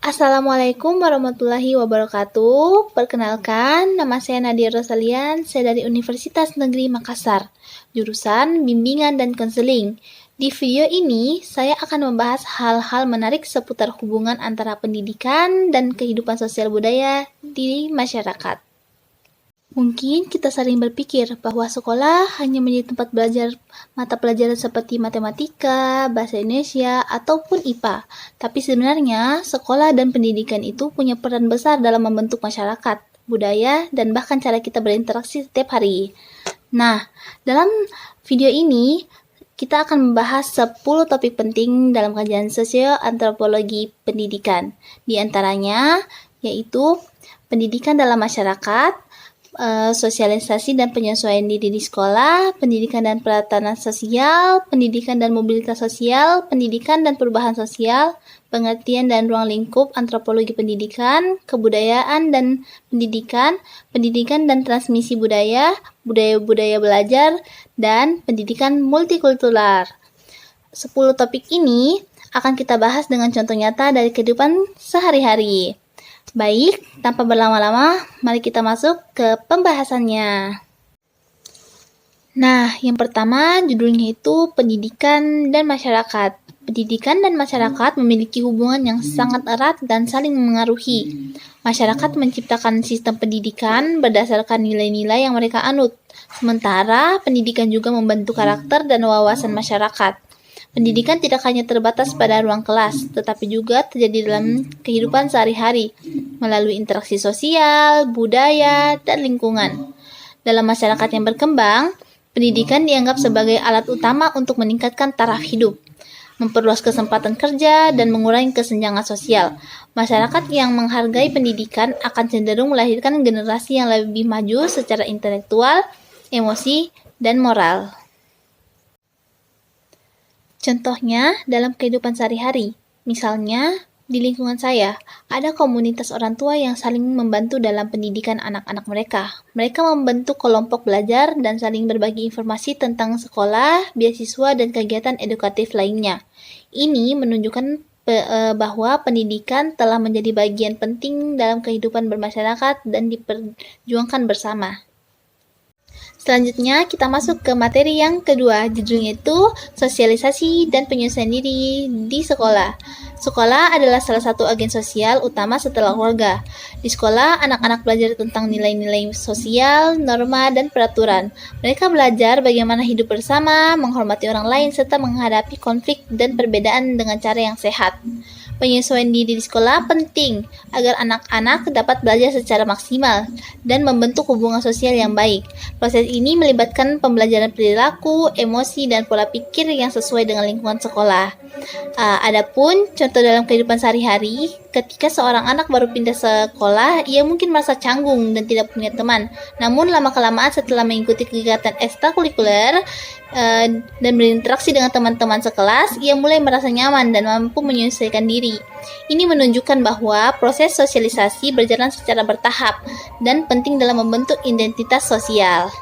Assalamualaikum warahmatullahi wabarakatuh. Perkenalkan, nama saya Nadia Rosalian, saya dari Universitas Negeri Makassar, jurusan Bimbingan dan Konseling. Di video ini, saya akan membahas hal-hal menarik seputar hubungan antara pendidikan dan kehidupan sosial budaya di masyarakat. Mungkin kita sering berpikir bahwa sekolah hanya menjadi tempat belajar mata pelajaran seperti matematika, bahasa Indonesia, ataupun IPA. Tapi sebenarnya, sekolah dan pendidikan itu punya peran besar dalam membentuk masyarakat, budaya, dan bahkan cara kita berinteraksi setiap hari. Nah, dalam video ini, kita akan membahas 10 topik penting dalam kajian sosio-antropologi pendidikan. Di antaranya, yaitu pendidikan dalam masyarakat, sosialisasi dan penyesuaian diri di sekolah, pendidikan dan peratanan sosial, pendidikan dan mobilitas sosial, pendidikan dan perubahan sosial, pengertian dan ruang lingkup antropologi pendidikan, kebudayaan dan pendidikan, pendidikan dan transmisi budaya, budaya-budaya belajar, dan pendidikan multikultural. 10 topik ini akan kita bahas dengan contoh nyata dari kehidupan sehari-hari. Baik, tanpa berlama-lama, mari kita masuk ke pembahasannya. Nah, yang pertama judulnya itu pendidikan dan masyarakat. Pendidikan dan masyarakat memiliki hubungan yang sangat erat dan saling mengaruhi. Masyarakat menciptakan sistem pendidikan berdasarkan nilai-nilai yang mereka anut. Sementara, pendidikan juga membentuk karakter dan wawasan masyarakat. Pendidikan tidak hanya terbatas pada ruang kelas, tetapi juga terjadi dalam kehidupan sehari-hari, melalui interaksi sosial, budaya, dan lingkungan. Dalam masyarakat yang berkembang, pendidikan dianggap sebagai alat utama untuk meningkatkan taraf hidup, memperluas kesempatan kerja, dan mengurangi kesenjangan sosial. Masyarakat yang menghargai pendidikan akan cenderung melahirkan generasi yang lebih maju secara intelektual, emosi, dan moral. Contohnya dalam kehidupan sehari-hari, misalnya di lingkungan saya, ada komunitas orang tua yang saling membantu dalam pendidikan anak-anak mereka. Mereka membentuk kelompok belajar dan saling berbagi informasi tentang sekolah, beasiswa, dan kegiatan edukatif lainnya. Ini menunjukkan bahwa pendidikan telah menjadi bagian penting dalam kehidupan bermasyarakat dan diperjuangkan bersama. Selanjutnya kita masuk ke materi yang kedua, judulnya itu sosialisasi dan penyesuaian diri di sekolah. Sekolah adalah salah satu agen sosial utama setelah keluarga. Di sekolah, anak-anak belajar tentang nilai-nilai sosial, norma, dan peraturan. Mereka belajar bagaimana hidup bersama, menghormati orang lain, serta menghadapi konflik dan perbedaan dengan cara yang sehat. Penyesuaian diri di sekolah penting agar anak-anak dapat belajar secara maksimal dan membentuk hubungan sosial yang baik. Proses ini melibatkan pembelajaran perilaku, emosi, dan pola pikir yang sesuai dengan lingkungan sekolah. Adapun contoh dalam kehidupan sehari-hari, ketika seorang anak baru pindah sekolah, ia mungkin merasa canggung dan tidak punya teman. Namun lama-kelamaan setelah mengikuti kegiatan ekstrakurikuler dan berinteraksi dengan teman-teman sekelas, ia mulai merasa nyaman dan mampu menyesuaikan diri. Ini menunjukkan bahwa proses sosialisasi berjalan secara bertahap dan penting dalam membentuk identitas sosial.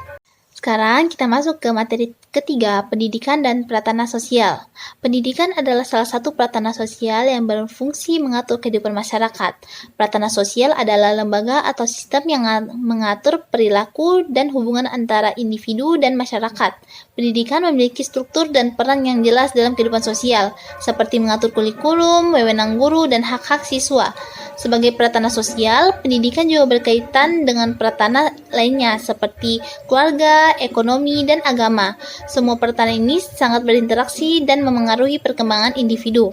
Sekarang kita masuk ke materi ketiga, pendidikan dan peratanan sosial. Pendidikan adalah salah satu peratanan sosial yang berfungsi mengatur kehidupan masyarakat. Peratanan sosial adalah lembaga atau sistem yang mengatur perilaku dan hubungan antara individu dan masyarakat. Pendidikan memiliki struktur dan peran yang jelas dalam kehidupan sosial, seperti mengatur kurikulum, wewenang guru, dan hak-hak siswa. Sebagai peratanan sosial, pendidikan juga berkaitan dengan peratanan lainnya seperti keluarga, ekonomi, dan agama. Semua peratanan ini sangat berinteraksi dan memengaruhi perkembangan individu.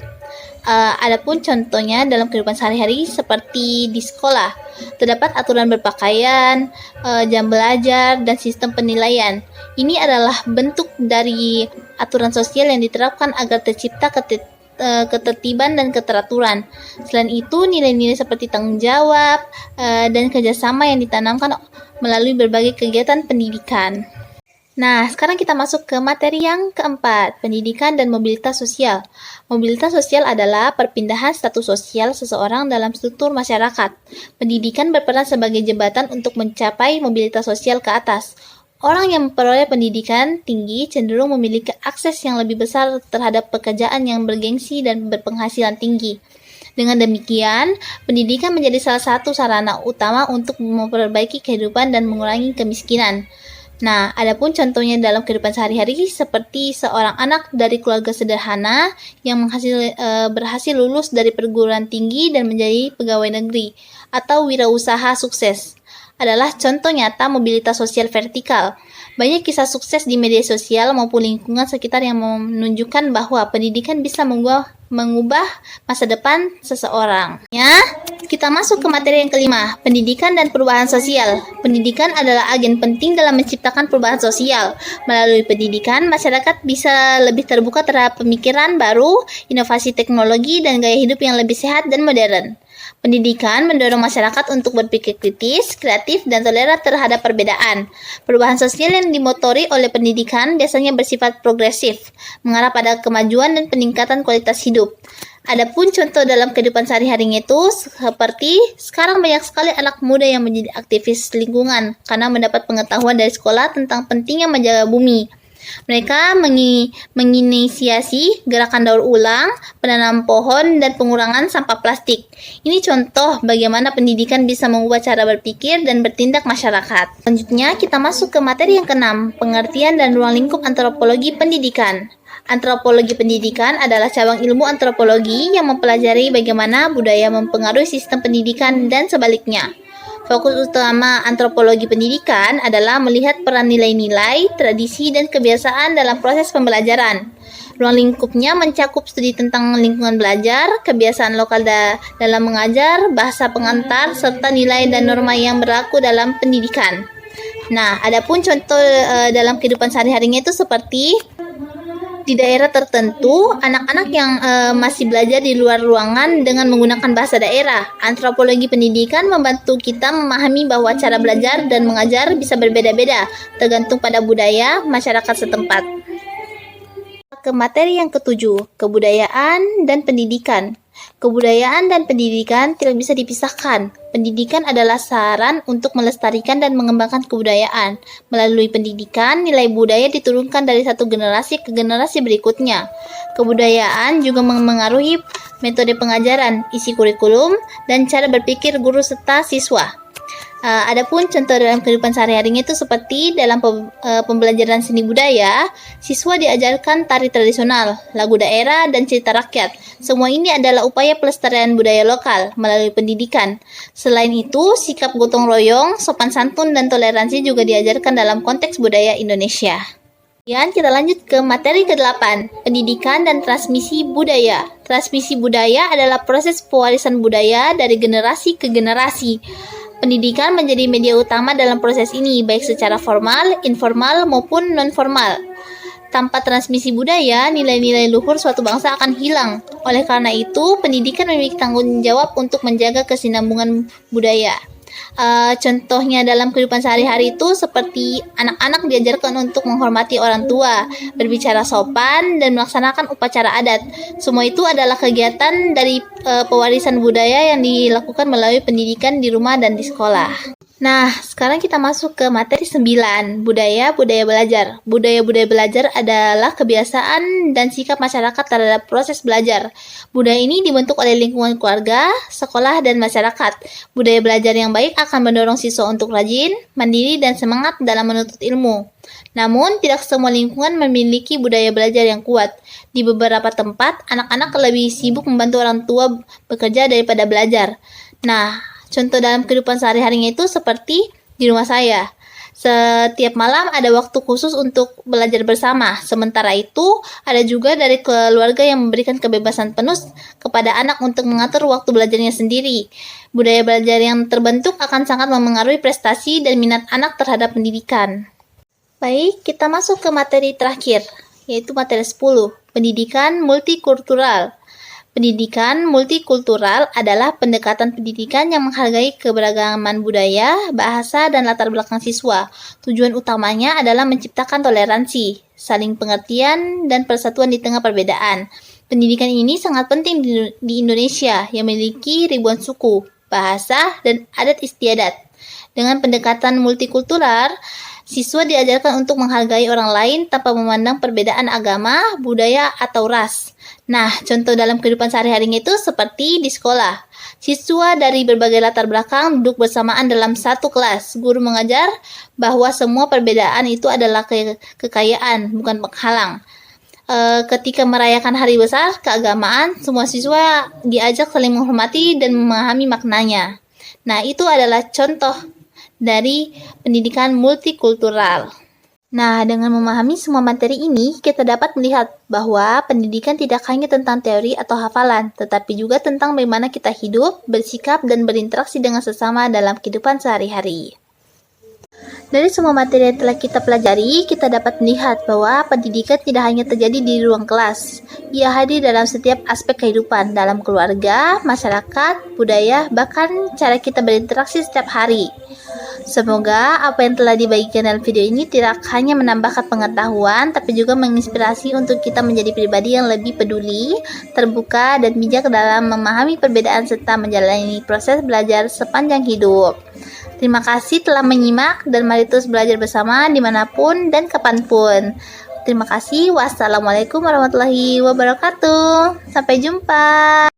Adapun contohnya dalam kehidupan sehari-hari seperti di sekolah, terdapat aturan berpakaian, jam belajar, dan sistem penilaian. Ini adalah bentuk dari aturan sosial yang diterapkan agar tercipta ketertiban dan keteraturan. Selain itu, nilai-nilai seperti tanggung jawab dan kerjasama yang ditanamkan melalui berbagai kegiatan pendidikan. Nah, sekarang kita masuk ke materi yang keempat, pendidikan dan mobilitas sosial. Mobilitas sosial adalah perpindahan status sosial seseorang dalam struktur masyarakat. Pendidikan berperan sebagai jembatan untuk mencapai mobilitas sosial ke atas. Orang yang memperoleh pendidikan tinggi cenderung memiliki akses yang lebih besar terhadap pekerjaan yang bergengsi dan berpenghasilan tinggi. Dengan demikian, pendidikan menjadi salah satu sarana utama untuk memperbaiki kehidupan dan mengurangi kemiskinan. Nah, adapun contohnya dalam kehidupan sehari-hari seperti seorang anak dari keluarga sederhana yang berhasil lulus dari perguruan tinggi dan menjadi pegawai negeri atau wirausaha sukses adalah contoh nyata mobilitas sosial vertikal. Banyak kisah sukses di media sosial maupun lingkungan sekitar yang menunjukkan bahwa pendidikan bisa mengubah masa depan seseorang. Ya, kita masuk ke materi yang kelima, pendidikan dan perubahan sosial. Pendidikan adalah agen penting dalam menciptakan perubahan sosial. Melalui pendidikan, masyarakat bisa lebih terbuka terhadap pemikiran baru, inovasi teknologi, dan gaya hidup yang lebih sehat dan modern. Pendidikan mendorong masyarakat untuk berpikir kritis, kreatif, dan toleran terhadap perbedaan. Perubahan sosial yang dimotori oleh pendidikan biasanya bersifat progresif, mengarah pada kemajuan dan peningkatan kualitas hidup. Adapun contoh dalam kehidupan sehari-harinya itu seperti sekarang banyak sekali anak muda yang menjadi aktivis lingkungan karena mendapat pengetahuan dari sekolah tentang pentingnya menjaga bumi. Mereka menginisiasi gerakan daur ulang, penanam pohon, dan pengurangan sampah plastik. Ini contoh bagaimana pendidikan bisa mengubah cara berpikir dan bertindak masyarakat. Selanjutnya, kita masuk ke materi yang keenam, pengertian dan ruang lingkup antropologi pendidikan. Antropologi pendidikan adalah cabang ilmu antropologi yang mempelajari bagaimana budaya mempengaruhi sistem pendidikan dan sebaliknya. Fokus utama antropologi pendidikan adalah melihat peran nilai-nilai, tradisi, dan kebiasaan dalam proses pembelajaran. Ruang lingkupnya mencakup studi tentang lingkungan belajar, kebiasaan lokal dalam mengajar, bahasa pengantar, serta nilai dan norma yang berlaku dalam pendidikan. Nah, adapun contoh dalam kehidupan sehari-harinya itu seperti di daerah tertentu, anak-anak yang masih belajar di luar ruangan dengan menggunakan bahasa daerah. Antropologi pendidikan membantu kita memahami bahwa cara belajar dan mengajar bisa berbeda-beda, tergantung pada budaya masyarakat setempat. Ke materi yang ketujuh, kebudayaan dan pendidikan. Kebudayaan dan pendidikan tidak bisa dipisahkan. Pendidikan adalah saran untuk melestarikan dan mengembangkan kebudayaan. Melalui pendidikan, nilai budaya diturunkan dari satu generasi ke generasi berikutnya. Kebudayaan juga memengaruhi metode pengajaran, isi kurikulum, dan cara berpikir guru serta siswa. Adapun contoh dalam kehidupan sehari-harinya itu seperti dalam pembelajaran seni budaya, siswa diajarkan tari tradisional, lagu daerah, dan cerita rakyat. Semua ini adalah upaya pelestarian budaya lokal melalui pendidikan. Selain itu, sikap gotong royong, sopan santun, dan toleransi juga diajarkan dalam konteks budaya Indonesia. Kemudian kita lanjut ke materi ke-8, pendidikan dan transmisi budaya. Transmisi budaya adalah proses pewarisan budaya dari generasi ke generasi. Pendidikan menjadi media utama dalam proses ini, baik secara formal, informal, maupun non-formal. Tanpa transmisi budaya, nilai-nilai luhur suatu bangsa akan hilang. Oleh karena itu, pendidikan memiliki tanggung jawab untuk menjaga kesinambungan budaya. Contohnya dalam kehidupan sehari-hari itu seperti anak-anak diajarkan untuk menghormati orang tua, berbicara sopan, dan melaksanakan upacara adat. Semua itu adalah kegiatan dari pewarisan budaya yang dilakukan melalui pendidikan di rumah dan di sekolah. Nah, sekarang kita masuk ke materi 9, budaya-budaya belajar. Budaya-budaya belajar adalah kebiasaan dan sikap masyarakat terhadap proses belajar. Budaya ini dibentuk oleh lingkungan keluarga, sekolah, dan masyarakat. Budaya belajar yang baik akan mendorong siswa untuk rajin, mandiri, dan semangat dalam menuntut ilmu. Namun, tidak semua lingkungan memiliki budaya belajar yang kuat. Di beberapa tempat, anak-anak lebih sibuk membantu orang tua bekerja daripada belajar. Nah, contoh dalam kehidupan sehari-harinya itu seperti di rumah saya. Setiap malam ada waktu khusus untuk belajar bersama. Sementara itu, ada juga dari keluarga yang memberikan kebebasan penuh kepada anak untuk mengatur waktu belajarnya sendiri. Budaya belajar yang terbentuk akan sangat memengaruhi prestasi dan minat anak terhadap pendidikan. Baik, kita masuk ke materi terakhir, yaitu materi 10, pendidikan multikultural. Pendidikan multikultural adalah pendekatan pendidikan yang menghargai keberagaman budaya, bahasa, dan latar belakang siswa. Tujuan utamanya adalah menciptakan toleransi, saling pengertian, dan persatuan di tengah perbedaan. Pendidikan ini sangat penting di Indonesia yang memiliki ribuan suku, bahasa, dan adat istiadat. Dengan pendekatan multikultural, Siswa diajarkan untuk menghargai orang lain tanpa memandang perbedaan agama, budaya, atau ras. Nah, contoh dalam kehidupan sehari-harinya itu seperti di sekolah. Siswa dari berbagai latar belakang duduk bersamaan dalam satu kelas. Guru mengajar bahwa semua perbedaan itu adalah kekayaan, bukan penghalang. Ketika merayakan hari besar keagamaan, semua siswa diajak saling menghormati dan memahami maknanya. Nah, itu adalah contoh dari pendidikan multikultural. Nah, dengan memahami semua materi ini, kita dapat melihat bahwa pendidikan tidak hanya tentang teori atau hafalan, tetapi juga tentang bagaimana kita hidup, bersikap, dan berinteraksi dengan sesama dalam kehidupan sehari-hari. Dari semua materi yang telah kita pelajari, kita dapat melihat bahwa pendidikan tidak hanya terjadi di ruang kelas. Ia hadir dalam setiap aspek kehidupan, dalam keluarga, masyarakat, budaya, bahkan cara kita berinteraksi setiap hari. Semoga apa yang telah dibagikan dalam video ini tidak hanya menambahkan pengetahuan, tapi juga menginspirasi untuk kita menjadi pribadi yang lebih peduli, terbuka, dan bijak dalam memahami perbedaan serta menjalani proses belajar sepanjang hidup. Terima kasih telah menyimak dan mari terus belajar bersama dimanapun dan kapanpun. Terima kasih. Wassalamualaikum warahmatullahi wabarakatuh. Sampai jumpa.